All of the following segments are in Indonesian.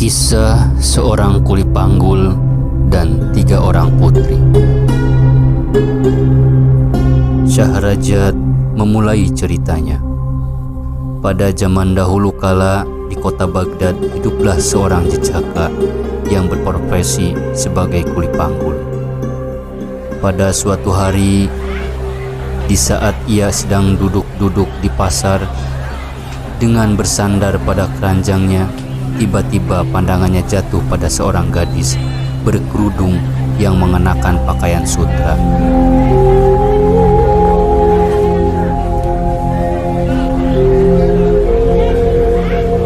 Kisah seorang kuli panggul dan 3 orang putri. Syahrajad memulai ceritanya. Pada zaman dahulu kala di kota Baghdad hiduplah seorang jejaka yang berprofesi sebagai kuli panggul. Pada suatu hari, di saat ia sedang duduk-duduk di pasar dengan bersandar pada keranjangnya, tiba-tiba pandangannya jatuh pada seorang gadis berkerudung yang mengenakan pakaian sutra.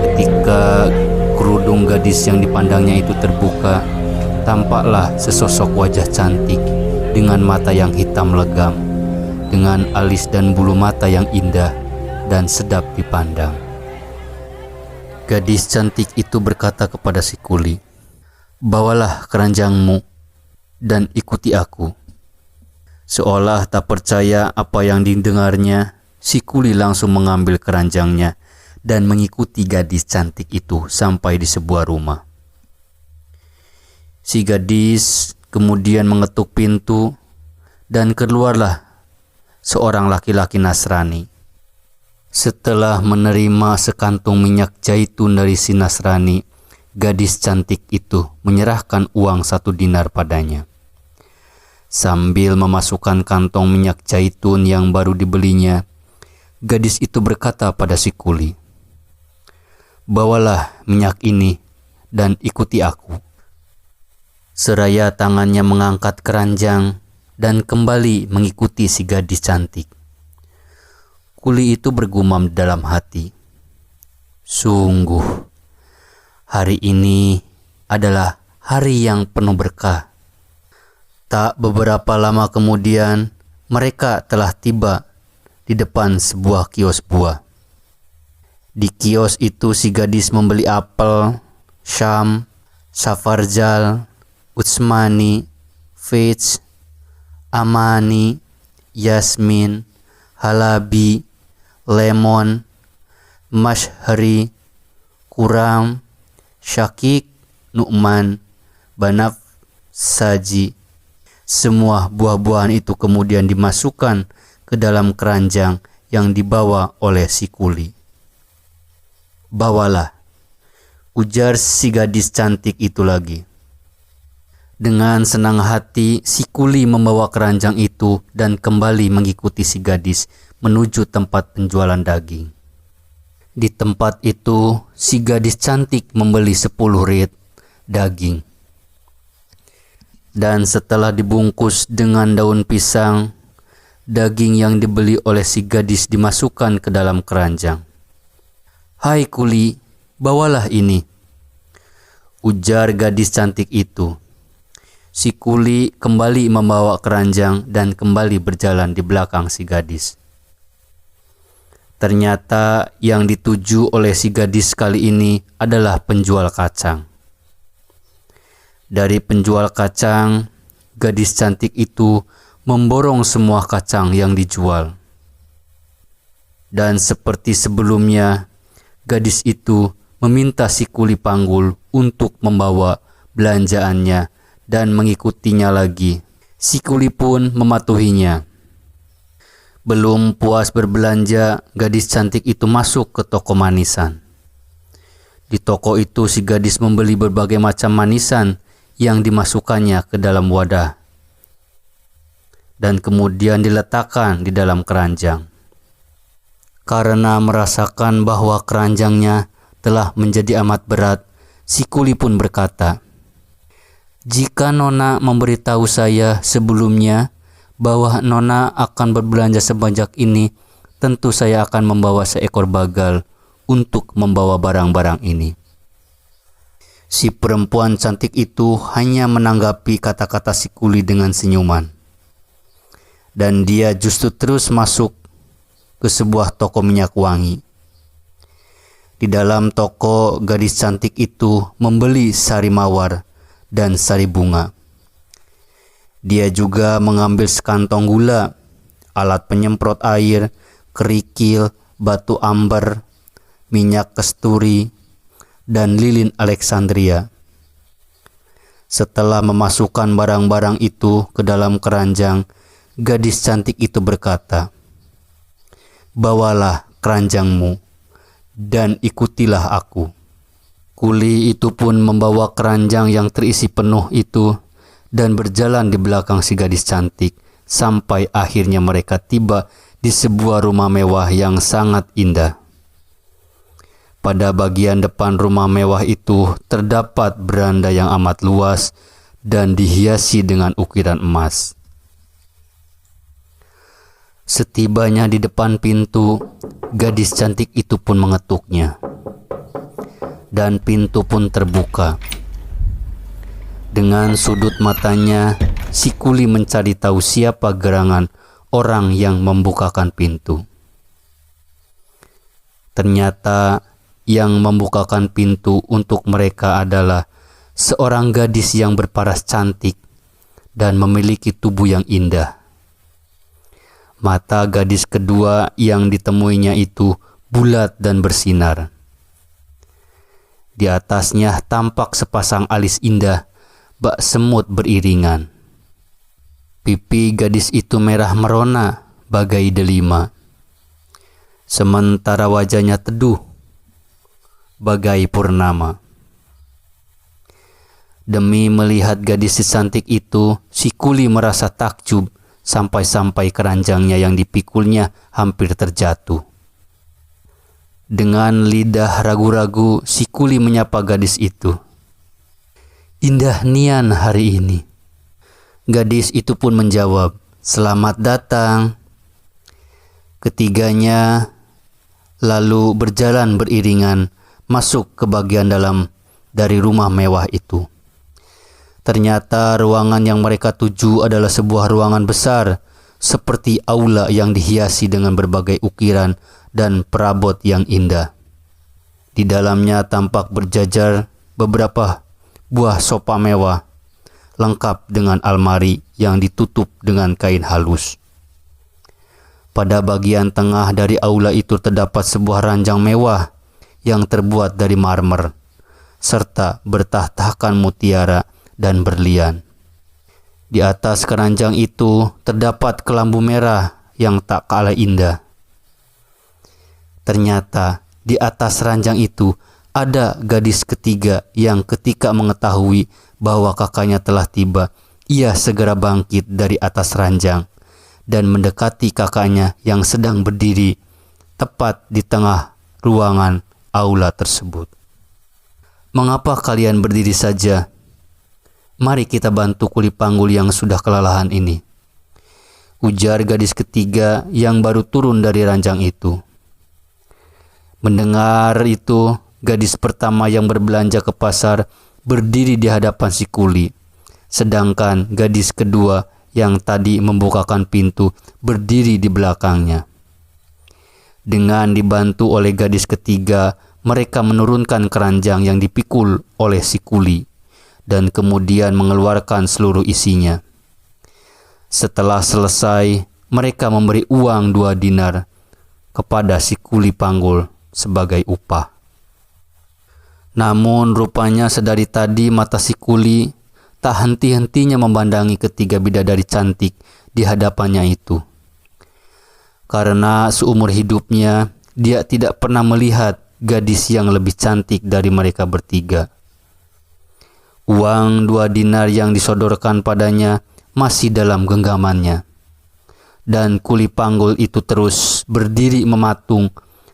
Ketika kerudung gadis yang dipandangnya itu terbuka, tampaklah sesosok wajah cantik dengan mata yang hitam legam, dengan alis dan bulu mata yang indah dan sedap dipandang. Gadis cantik itu berkata kepada si kuli, "Bawalah keranjangmu dan ikuti aku." Seolah tak percaya apa yang didengarnya, si kuli langsung mengambil keranjangnya dan mengikuti gadis cantik itu sampai di sebuah rumah. Si gadis kemudian mengetuk pintu dan keluarlah seorang laki-laki Nasrani. Setelah menerima sekantung minyak zaitun dari si Nasrani, gadis cantik itu menyerahkan uang 1 dinar padanya. Sambil memasukkan kantong minyak zaitun yang baru dibelinya, gadis itu berkata pada si kuli, "Bawalah minyak ini dan ikuti aku." Seraya tangannya mengangkat keranjang dan kembali mengikuti si gadis cantik. Kuli itu bergumam dalam hati, "Sungguh, hari ini adalah hari yang penuh berkah." Tak beberapa lama kemudian, mereka telah tiba di depan sebuah kios buah. Di kios itu si gadis membeli apel, syam, safarjal, utsmani, fitz, amani, yasmin, halabi, lemon, mashhari, kuram, syakik, nu'man, banaf, saji. Semua buah-buahan itu kemudian dimasukkan ke dalam keranjang yang dibawa oleh si kuli. "Bawalah," ujar si gadis cantik itu lagi. Dengan senang hati, si kuli membawa keranjang itu dan kembali mengikuti si gadis menuju tempat penjualan daging. Di tempat itu, si gadis cantik membeli 10 rit daging. Dan setelah dibungkus dengan daun pisang, daging yang dibeli oleh si gadis dimasukkan ke dalam keranjang. "Hai kuli, bawalah ini," ujar gadis cantik itu. Si kuli kembali membawa keranjang dan kembali berjalan di belakang si gadis. Ternyata yang dituju oleh si gadis kali ini adalah penjual kacang. Dari penjual kacang, gadis cantik itu memborong semua kacang yang dijual. Dan seperti sebelumnya, gadis itu meminta si kuli panggul untuk membawa belanjaannya dan mengikutinya lagi. Si kuli pun mematuhinya. Belum puas berbelanja, gadis cantik itu masuk ke toko manisan. Di toko itu si gadis membeli berbagai macam manisan yang dimasukkannya ke dalam wadah dan kemudian diletakkan di dalam keranjang. Karena merasakan bahwa keranjangnya telah menjadi amat berat, si kuli pun berkata, "Jika Nona memberitahu saya sebelumnya bahwa Nona akan berbelanja sebanyak ini, tentu saya akan membawa seekor bagal untuk membawa barang-barang ini." Si perempuan cantik itu hanya menanggapi kata-kata si kuli dengan senyuman. Dan dia justru terus masuk ke sebuah toko minyak wangi. Di dalam toko, gadis cantik itu membeli sari mawar dan sari bunga. Dia juga mengambil sekantong gula, alat penyemprot air, kerikil, batu amber, minyak kasturi, dan lilin Alexandria. Setelah memasukkan barang-barang itu ke dalam keranjang, gadis cantik itu berkata, "Bawalah keranjangmu dan ikutilah aku." Kuli itu pun membawa keranjang yang terisi penuh itu dan berjalan di belakang si gadis cantik sampai akhirnya mereka tiba di sebuah rumah mewah yang sangat indah. Pada bagian depan rumah mewah itu terdapat beranda yang amat luas dan dihiasi dengan ukiran emas. Setibanya di depan pintu, gadis cantik itu pun mengetuknya, dan pintu pun terbuka. Dengan sudut matanya, si kuli mencari tahu siapa gerangan orang yang membukakan pintu. Ternyata yang membukakan pintu untuk mereka adalah seorang gadis yang berparas cantik dan memiliki tubuh yang indah. Mata gadis kedua yang ditemuinya itu bulat dan bersinar. Di atasnya tampak sepasang alis indah, bak semut beriringan. Pipi gadis itu merah merona bagai delima, sementara wajahnya teduh bagai purnama. Demi melihat gadis secantik itu, si kuli merasa takjub sampai-sampai keranjangnya yang dipikulnya hampir terjatuh. Dengan lidah ragu-ragu, si kuli menyapa gadis itu. "Indah nian hari ini." Gadis itu pun menjawab, "Selamat datang." Ketiganya lalu berjalan beriringan masuk ke bagian dalam dari rumah mewah itu. Ternyata ruangan yang mereka tuju adalah sebuah ruangan besar, seperti aula yang dihiasi dengan berbagai ukiran dan perabot yang indah. Di dalamnya tampak berjajar beberapa buah sofa mewah, lengkap dengan almari yang ditutup dengan kain halus. Pada bagian tengah dari aula itu terdapat sebuah ranjang mewah yang terbuat dari marmer, serta bertahtakan mutiara dan berlian. Di atas keranjang itu terdapat kelambu merah yang tak kalah indah. Ternyata di atas ranjang itu ada gadis ketiga yang ketika mengetahui bahwa kakaknya telah tiba, ia segera bangkit dari atas ranjang dan mendekati kakaknya yang sedang berdiri tepat di tengah ruangan aula tersebut. "Mengapa kalian berdiri saja? Mari kita bantu kuli panggul yang sudah kelelahan ini," ujar gadis ketiga yang baru turun dari ranjang itu. Mendengar itu, gadis pertama yang berbelanja ke pasar berdiri di hadapan si kuli, sedangkan gadis kedua yang tadi membukakan pintu berdiri di belakangnya. Dengan dibantu oleh gadis ketiga, mereka menurunkan keranjang yang dipikul oleh si kuli dan kemudian mengeluarkan seluruh isinya. Setelah selesai, mereka memberi uang 2 dinar kepada si kuli panggul sebagai upah. Namun rupanya sedari tadi mata si kuli tak henti-hentinya memandangi ketiga bidadari cantik di hadapannya itu. Karena seumur hidupnya dia tidak pernah melihat gadis yang lebih cantik dari mereka bertiga. Uang 2 dinar yang disodorkan padanya masih dalam genggamannya. Dan kuli panggul itu terus berdiri mematung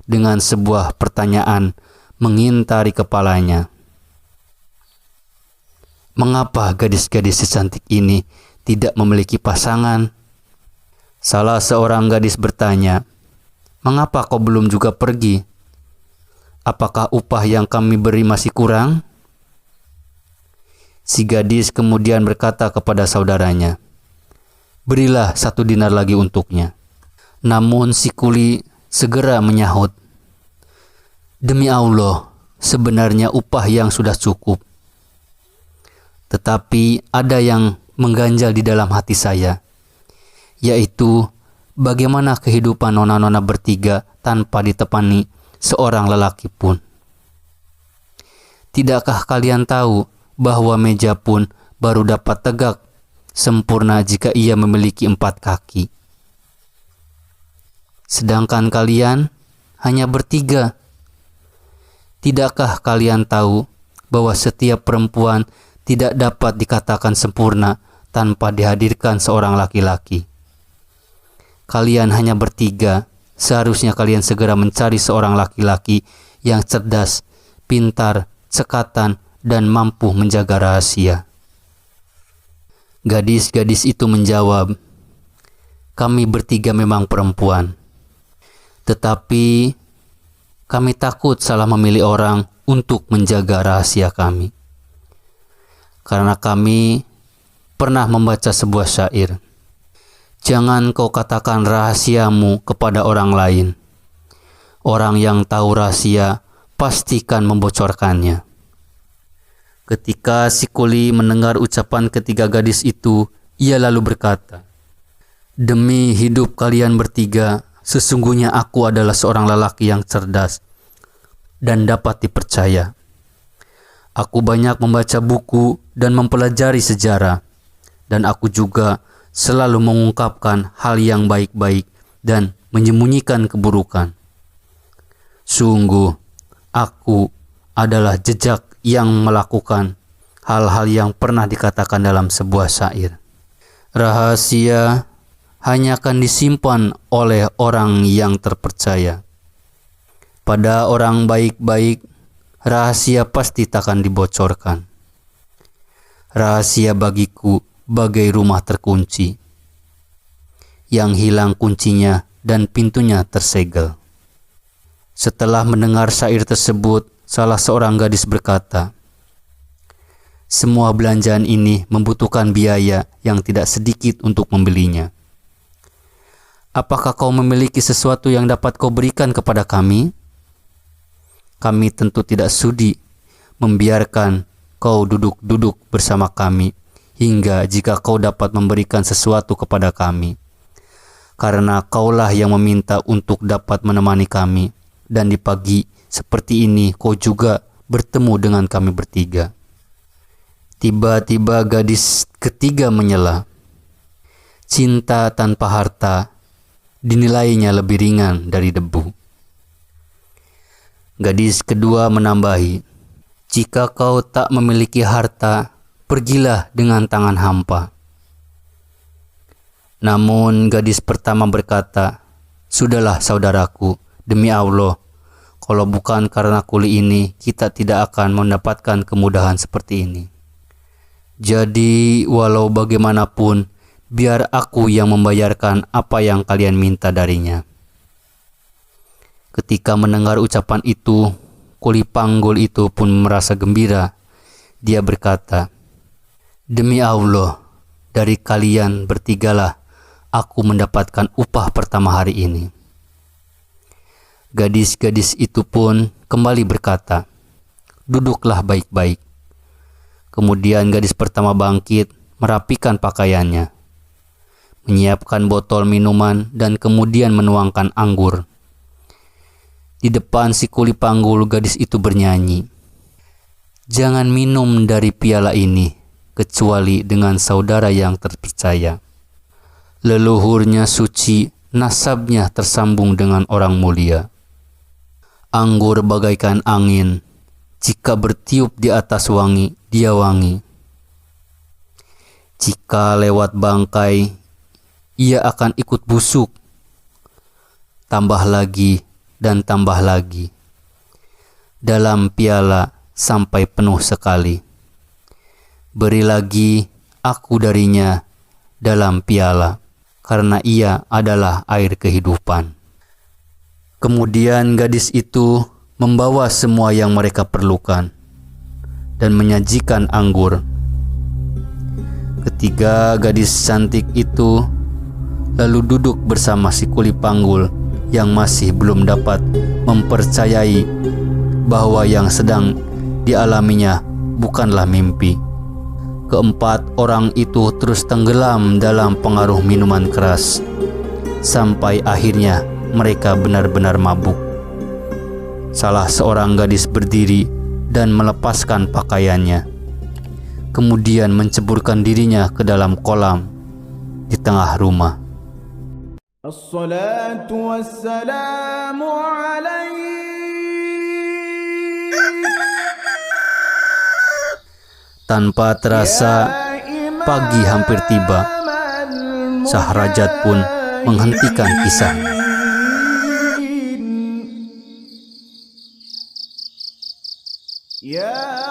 dengan sebuah pertanyaan mengintari kepalanya. Mengapa gadis-gadis secantik ini tidak memiliki pasangan? Salah seorang gadis bertanya, "Mengapa kau belum juga pergi? Apakah upah yang kami beri masih kurang?" Si gadis kemudian berkata kepada saudaranya, "Berilah 1 dinar lagi untuknya." Namun si kuli segera menyahut, "Demi Allah, sebenarnya upah yang sudah cukup. Tetapi ada yang mengganjal di dalam hati saya, yaitu bagaimana kehidupan nona-nona bertiga tanpa ditepani seorang lelaki pun." Tidakkah kalian tahu bahwa meja pun baru dapat tegak sempurna jika ia memiliki 4 kaki? Sedangkan kalian hanya bertiga. Tidakkah kalian tahu bahwa setiap perempuan tidak dapat dikatakan sempurna tanpa dihadirkan seorang laki-laki? Kalian hanya bertiga, seharusnya kalian segera mencari seorang laki-laki yang cerdas, pintar, cekatan, dan mampu menjaga rahasia. Gadis-gadis itu menjawab, "Kami bertiga memang perempuan, tetapi kami takut salah memilih orang untuk menjaga rahasia kami. Karena kami pernah membaca sebuah syair, 'Jangan kau katakan rahasiamu kepada orang lain. Orang yang tahu rahasia pastikan membocorkannya.'" Ketika si kuli mendengar ucapan ketiga gadis itu, ia lalu berkata, "Demi hidup kalian bertiga, sesungguhnya aku adalah seorang lelaki yang cerdas dan dapat dipercaya. Aku banyak membaca buku dan mempelajari sejarah, dan aku juga selalu mengungkapkan hal yang baik-baik dan menyembunyikan keburukan. Sungguh, aku adalah jejak yang melakukan hal-hal yang pernah dikatakan dalam sebuah syair. Rahasia hanya akan disimpan oleh orang yang terpercaya. Pada orang baik-baik, rahasia pasti takkan dibocorkan. Rahasia bagiku bagai rumah terkunci, yang hilang kuncinya dan pintunya tersegel." Setelah mendengar syair tersebut, salah seorang gadis berkata, "Semua belanjaan ini membutuhkan biaya yang tidak sedikit untuk membelinya. Apakah kau memiliki sesuatu yang dapat kau berikan kepada kami? Kami tentu tidak sudi membiarkan kau duduk-duduk bersama kami hingga jika kau dapat memberikan sesuatu kepada kami. Karena kaulah yang meminta untuk dapat menemani kami, dan di pagi seperti ini kau juga bertemu dengan kami bertiga." Tiba-tiba gadis ketiga menyela, "Cinta tanpa harta dinilainya lebih ringan dari debu." Gadis kedua menambahi, "Jika kau tak memiliki harta, pergilah dengan tangan hampa." Namun gadis pertama berkata, "Sudahlah saudaraku, demi Allah, kalau bukan karena kuli ini, kita tidak akan mendapatkan kemudahan seperti ini. Jadi walau bagaimanapun, biar aku yang membayarkan apa yang kalian minta darinya." Ketika mendengar ucapan itu, kuli panggul itu pun merasa gembira. Dia berkata, "Demi Allah, dari kalian bertigalah aku mendapatkan upah pertama hari ini." Gadis-gadis itu pun kembali berkata, "Duduklah baik-baik." Kemudian gadis pertama bangkit, merapikan pakaiannya, menyiapkan botol minuman, dan kemudian menuangkan anggur. Di depan si kuli panggul, gadis itu bernyanyi, "Jangan minum dari piala ini, kecuali dengan saudara yang terpercaya. Leluhurnya suci, nasabnya tersambung dengan orang mulia. Anggur bagaikan angin, jika bertiup di atas wangi, dia wangi. Jika lewat bangkai, ia akan ikut busuk. Tambah lagi dan tambah lagi. Dalam piala sampai penuh sekali. Beri lagi aku darinya dalam piala, karena ia adalah air kehidupan." Kemudian gadis itu membawa semua yang mereka perlukan dan menyajikan anggur. Ketiga gadis cantik itu lalu duduk bersama si kuli panggul yang masih belum dapat mempercayai bahwa yang sedang dialaminya bukanlah mimpi. Keempat orang itu terus tenggelam dalam pengaruh minuman keras, sampai akhirnya mereka benar-benar mabuk. Salah seorang gadis berdiri dan melepaskan pakaiannya. Kemudian menceburkan dirinya ke dalam kolam di tengah rumah. Assalatu wassalamu alaihi. Tanpa terasa, pagi hampir tiba. Sahrajat pun menghentikan kisahnya. Ya